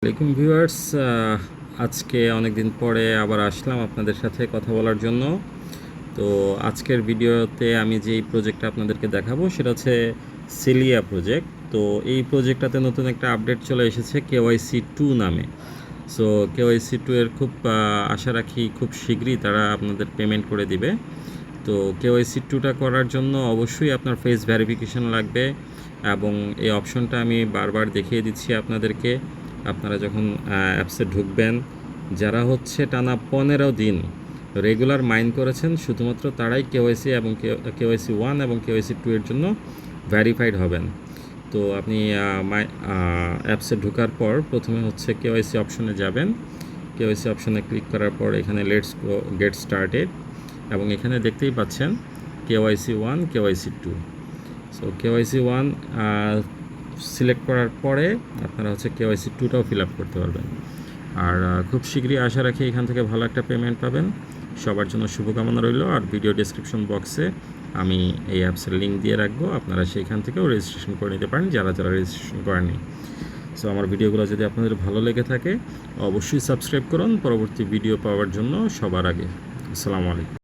আসসালামাইকুম ভিউয়ার্স, আজকে অনেক দিন পরে আবার আসলাম আপনাদের সাথে কথা বলার জন্য। তো আজকের ভিডিওতে আমি যেই প্রজেক্টটা আপনাদেরকে দেখাবো সেটা হচ্ছে সিলিয়া প্রজেক্ট। তো এই প্রজেক্টটাতে নতুন একটা আপডেট চলে এসেছে KYC2 নামে। সো KYC2 এর খুব আশা রাখি খুব শীঘ্রই তারা আপনাদের পেমেন্ট করে দিবে। তো KYC2টা করার জন্য অবশ্যই আপনার ফেস ভেরিফিকেশন লাগবে এবং এই অপশনটা আমি বারবার দেখিয়ে দিচ্ছি আপনাদেরকে। আপনারা যখন অ্যাপসে ঢুকবেন, যারা হচ্ছে টানা 15 দিন রেগুলার মাইন করেছেন শুধুমাত্র তারাই KYC এবং KYC1 এবং KYC2 এর জন্য ভেরিফাইড হবেন। তো আপনি অ্যাপসে ঢোকার পর প্রথমে হচ্ছে KYC অপশনে যাবেন। KYC অপশনে ক্লিক করার পর এখানে লেটস গেট স্টার্টেড এবং এখানে দেখতেই পাচ্ছেন KYC1 KYC2। So KYC1 select করার পরে আপনারা হচ্ছে KYC2টাও ফিল আপ করতে পারবেন। আর খুব শীঘ্রই আশা রাখি এখান থেকে ভালো একটা পেমেন্ট পাবেন। সবার জন্য শুভকামনা রইল। আর ভিডিও ডেসক্রিপশন বক্সে আমি এই অ্যাপসের লিঙ্ক দিয়ে রাখবো, আপনারা সেইখান থেকেও রেজিস্ট্রেশন করে নিতে পারেন যারা রেজিস্ট্রেশন করেননি। সো আমার ভিডিওগুলো যদি আপনাদের ভালো লেগে থাকে অবশ্যই সাবস্ক্রাইব করুন পরবর্তী ভিডিও পাওয়ার জন্য সবার আগে। আসসালামু আলাইকুম।